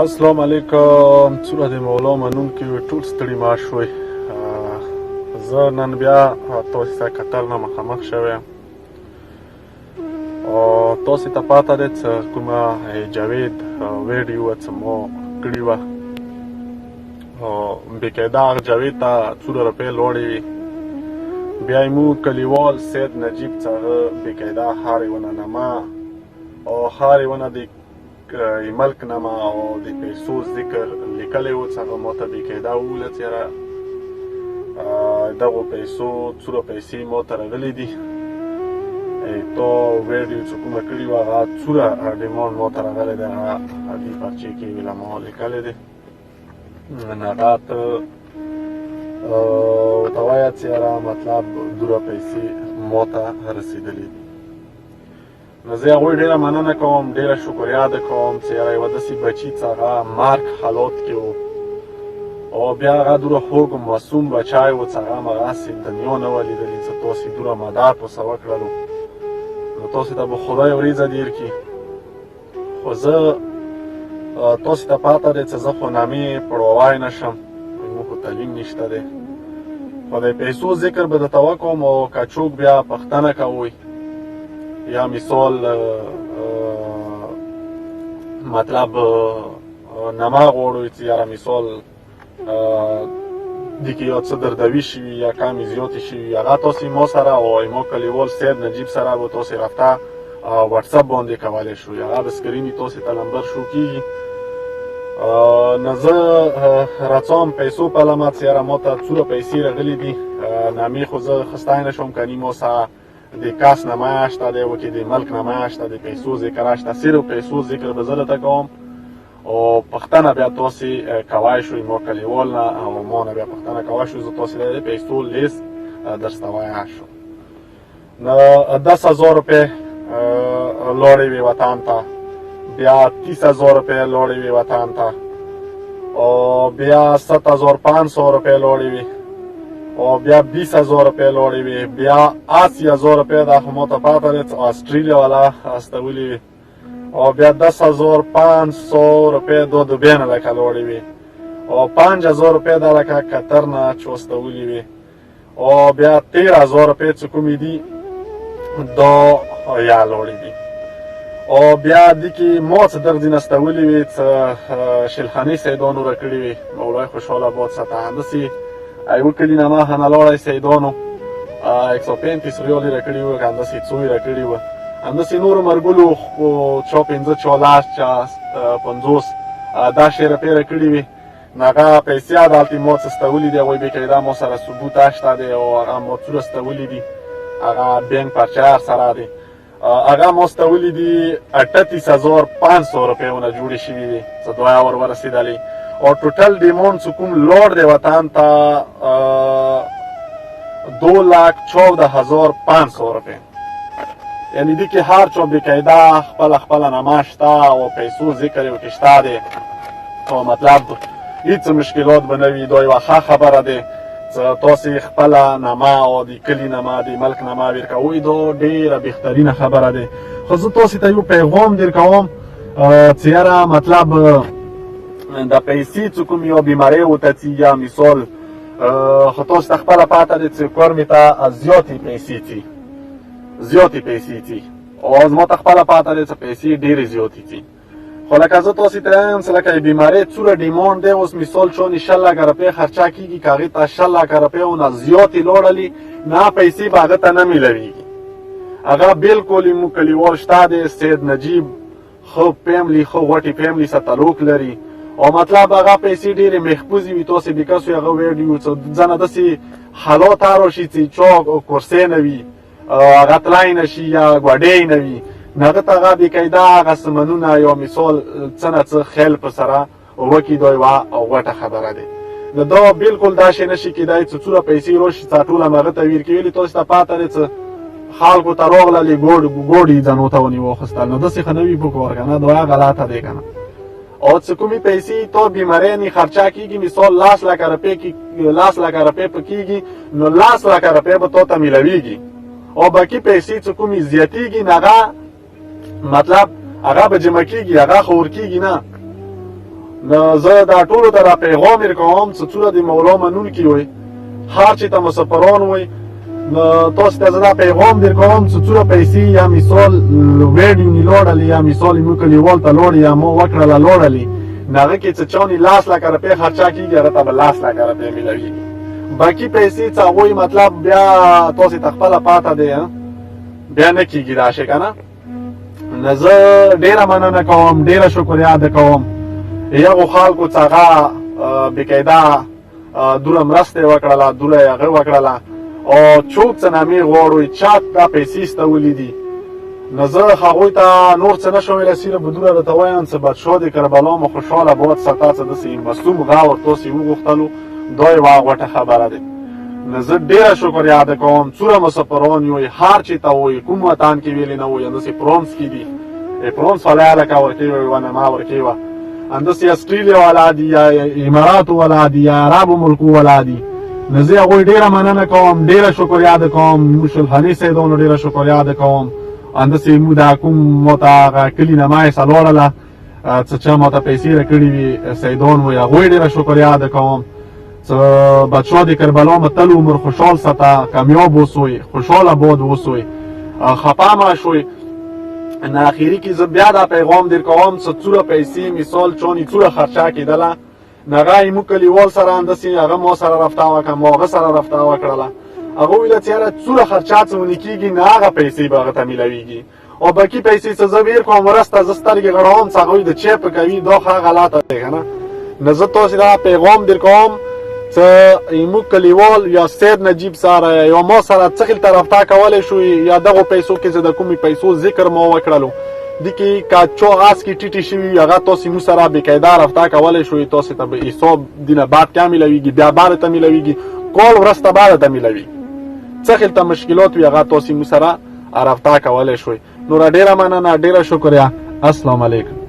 السلام علیکم. څومره د مولا منونکي ټول ستړي مات شوئ. زه نن بیا تاسو ته کتر نه مخامخ شوی یم او تاسو ته پاته ده چې کومه جاوید ویډیو چې مو کړې وه او بقاعده هغه جاوید ته 200 روپۍ لوړې وي. بیا یې موږ کلیوال سید نجیب څخه بقاعده هارې ونه نامه او هارې ونه د ملک نامه او د پیسو ذکر لیکلی و چې هغه ما ته بقاعده وویله چې یاره دغو پیسو 200 پیسې ما ته راغلي دي. تا ویډیو چې کومه کړې وه هغه 200 ډیمانډ ما ته راغلی دی. هغه دې پرچې کې ویله ما لیکلی دی. هغه ته ورته وایه چې یاره مطلب 200 پیسې ما ته رسېدلي دي. نو زه هغوی ډېره مننه کوم، ډېره شکریه ادا کوم چې یاره یوه داسې بچي چې هغه مرګ حالات کې و او بیا هغه دومره خوږ معصوم بچی و چې هغه همغسې دنیا نه وه لیدلې چې تاسې دومره مدد ورسره وکړلو. نو تاسې ته به خدای ورېځه ډېر کړي. خو زه تاسې ته پاته دی چې زه خو نامې پړوی نه شم، زموږ خو تعلیم نشته دی. خو د پیسو ذکر به درته وکړم او که څوک بیا پوښتنه کوئ یا مثال مطلب نما غواړئ چې یاره مثال دې کې یو څه دردوي شوي یا کمې زیاتې شوي، هغه تاسې ما سره او ما کلیوال سید نجیب سره به تاسې رابطه واتساپ باندې کولی شو. هغه به سکرین تاسې ته نمبر شو کېږي. نو زه راڅم پیسو په لمه چې یاره ما ته 200 پیسې راغلي دي. نامې خو زه ښه نه شم کني ما سره د کس نمایه شته دی وکې د ملک نمایه شته، د پیسو ذکر شته. صرف پیسو ذکر به زه درته کوم او پوښتنه بیا تاسې کولی شئ ما کلیوال نه او ما نه بیا پوښتنه کولی شئ. زه تاسې ته د پیسو لیست درته ویلی شم. نو 10,000 روپۍ لاړې وې وطن ته، بیا 30,000 روپۍ لاړې وې وطن ته او بیا 7,500 روپۍ لاړې وې او بیا 20,000 روپۍ لاړې وې، بیا 80,000 روپۍ دا خو ما ته پاته دی چې آسټرالیا والا استولي وې او بیا 10,500 روپۍ دا دوبۍ نه لکه لاړې وې او 5,000 روپۍ دا لکه قطر نه چې استولي وې او بیا 13,000 روپۍ چې کومې دي دا یا لاړې دي او بیا دې کې ما څه دغه ځینې استولي وې چې شلخاني سیدانو راکړې وې مولای خوشحال آباد څخه همداسې یوه کلي نامه هنلاړی سیدانو 135 ریالې راکړي وه، همداسې څو یې راکړي وه. همداسې نورو مرګلو چا 15 چا 10 چا 50 دا شی روپۍ راکړي وې. نو هغه پیسې هلته ما څه استولي دي، هغوی بقاعده ما سره ثبوت شته دی او هغه ما څومره استولي دي، هغه بینک پرچه سره دی. هغه ما استولي دي 38,500 روپۍ جوړې شوي دي چې دوه ورسېدلې او ټوټل ډیمانډ چې کوم لوړ دی وطن ته 2,14,500 روپۍ. یعنې دې کې هر چا بقاعده خپله نامه شته او پیسو ذکر یې ورکې شته دی او مطلب هېڅ مشکلات به نه وي. دا یوه ښه خبره دی چې تاسې خپله نامه او د کلي نامه د ملک نامه ورکوئ. دا ډېره بهترینه خبره دی. خو زه تاسې ته یو پیغام در کوم چې یاره مطلب د پیسې چې کوم یو بیمارۍ ورته ځي یا مثال خو تاسو ته خپله پاته دی چې کورمې ته زیاتې پیسې ځي او زما ته خپله پاته دی چې پیسې ډېرې زیاتې ځي. خو لکه زه تاسې ته وایم چې لکه بیمارۍ څومره ډیمانډ دی، اوس مثال چون 6 لکه روپۍ خرچه کېږي، که هغې ته 6 لکه روپۍ نه زیاتې لاړلې نه پیسې به هغه ته نه میلوېږي. هغه بلکل زموږ کلیوال شته دی سید نجیب ښه فیملي ښه غوټې فیملي سره تعلق لري او مطلب هغه پیسې ډېرې محفوظې وي. تاسې بیکاس هغه ویډیو چې ځنه داسې حالات راشي چې چا کورسۍ نه وي هغه تلی نه شي یا ګوډۍ نه وي، نو هغه ته هغه بقاعده هغه سمنونه یا مثال څه نه څه خیل په سره وکړي. دا یوه غوټه خبره دی. نو دا بلکل دا شی نه شي کېدی چې څومره پیسې راشي چې ټول هم هغه ته ویر کړي. تاسو ته پاته دی چې خلکو ته راغللې ګوډ یې ځانو ته ونیو واخیستل، نو داسې ښه نه وي پکار که نه، دا غلطه دی که نه. او چې کومې پیسې تا بیمارۍ نه خرچه کېږي، مثال 10 لکه روپۍ په کېږي، نو 10 لکه روپۍ به تا ته میلوېږي او باقي پیسې چې کومې زیاتېږي نو هغه مطلب هغه به جمع کېږي، هغه خو ورکېږي نه. نو زه دا ټولو ته دا پیغام ورکوم چې څومره د مولا منونکي وئ هر چېرته مسافران وئ نو تاسو ته زه دا پیغام درکوم چې څومره پیسې یا مثال ویډیو لوړلې یا مثال زموږ کلیوال ته لوړې یا ما وکړله لوړلې نو هغه کې چې چا نه 10 لکه روپۍ خرچه کېږي هغه ته به 10 لکه روپۍ میلوېږي باقي پیسې چې هغوی مطلب بیا تاسې ته خپله پاته دی بیا نه کېږي دا شی که نه نو زه ډېره مننه کوم ډېره شکریا ادا کوم هغو خلکو چې هغه بقاعده دوره مرسته یې وکړله دوره یې هغه وکړله او څوک څه نامې غواړو چا دا پیسې استولې دي نو زه هغوی ته نور څه نشم ویلی صرف به دومره درته وایم چې بادشاه د کربلا مو خوشحاله باد ستا څه داسې مظلوم غور تاسې وغوښتلو دا یوه غوټه خبره ده نو زه ډېره شکریا ادا کوم څومره مسافران یو هر چېرته وئ کوم وطن کې ویلې نه وئ همداسې فرانس کې دي فرانس والا هلکه ورکوي وه نه ما ورکوي وه همداسې اسټرالیا والا دي یا اماراتو والا دي یا عربو ملکو والا دي نو زه هغوی ډېره مننه کوم ډېره شکریا ادا کوم مشلخاني صاحبانو ډېره شکریا ادا کوم همداسې موږ دا کوم ماته هغه کلي نه ما یې څلوړله څه چا ماته پیسې راکړې وي سیدان وایي هغوی ډېره شکریا ادا کوم څه بادشاه د کربلا مو تل عمر خوشحال ساته کامیاب اوسئ خوشحاله باد اوسئ خفه مه شئ نو اخري کې زه بیا دا پیغام در کوم چې څومره پیسې مثال چانې څومره خرچه کېدله نو هغه زموږ کلیوال سره همداسې هغه ما سره رفته وکړه ما هغه سره رفته وکړله هغه ویله چې یاره څومره خرچه څه ونه کېږي نو هغه پیسې به هغه ته میلوېږي او باقي پیسې چې زه ویر کوم ورسته زه سترګې غړوم چې هغوی د چیپه کوي دا ښه غلطه دی که نه نو زه تاسې دا پیغام در کوم چې زموږ کلیوال یا سید نجیب سره یا ما سره څه خلته رفته کولی شو یا دغو پیسو کې چې د کومې پیسو ذکر ما وکړلو دې کې که چا اس کې ټیټې شوي هغه تاسې موږ سره بقاعده رفته کولی شو تاسې ته به حساب دینه بعد کیا میلوېږي بیا بعد ته میلوېږي کال وروسته بعد ته میلوېږي څه خلته مشکلات وي هغه تاسې موږ سره رفته کولی شوئ نوره ډېره مننه ډېره شکریا السلام علیکم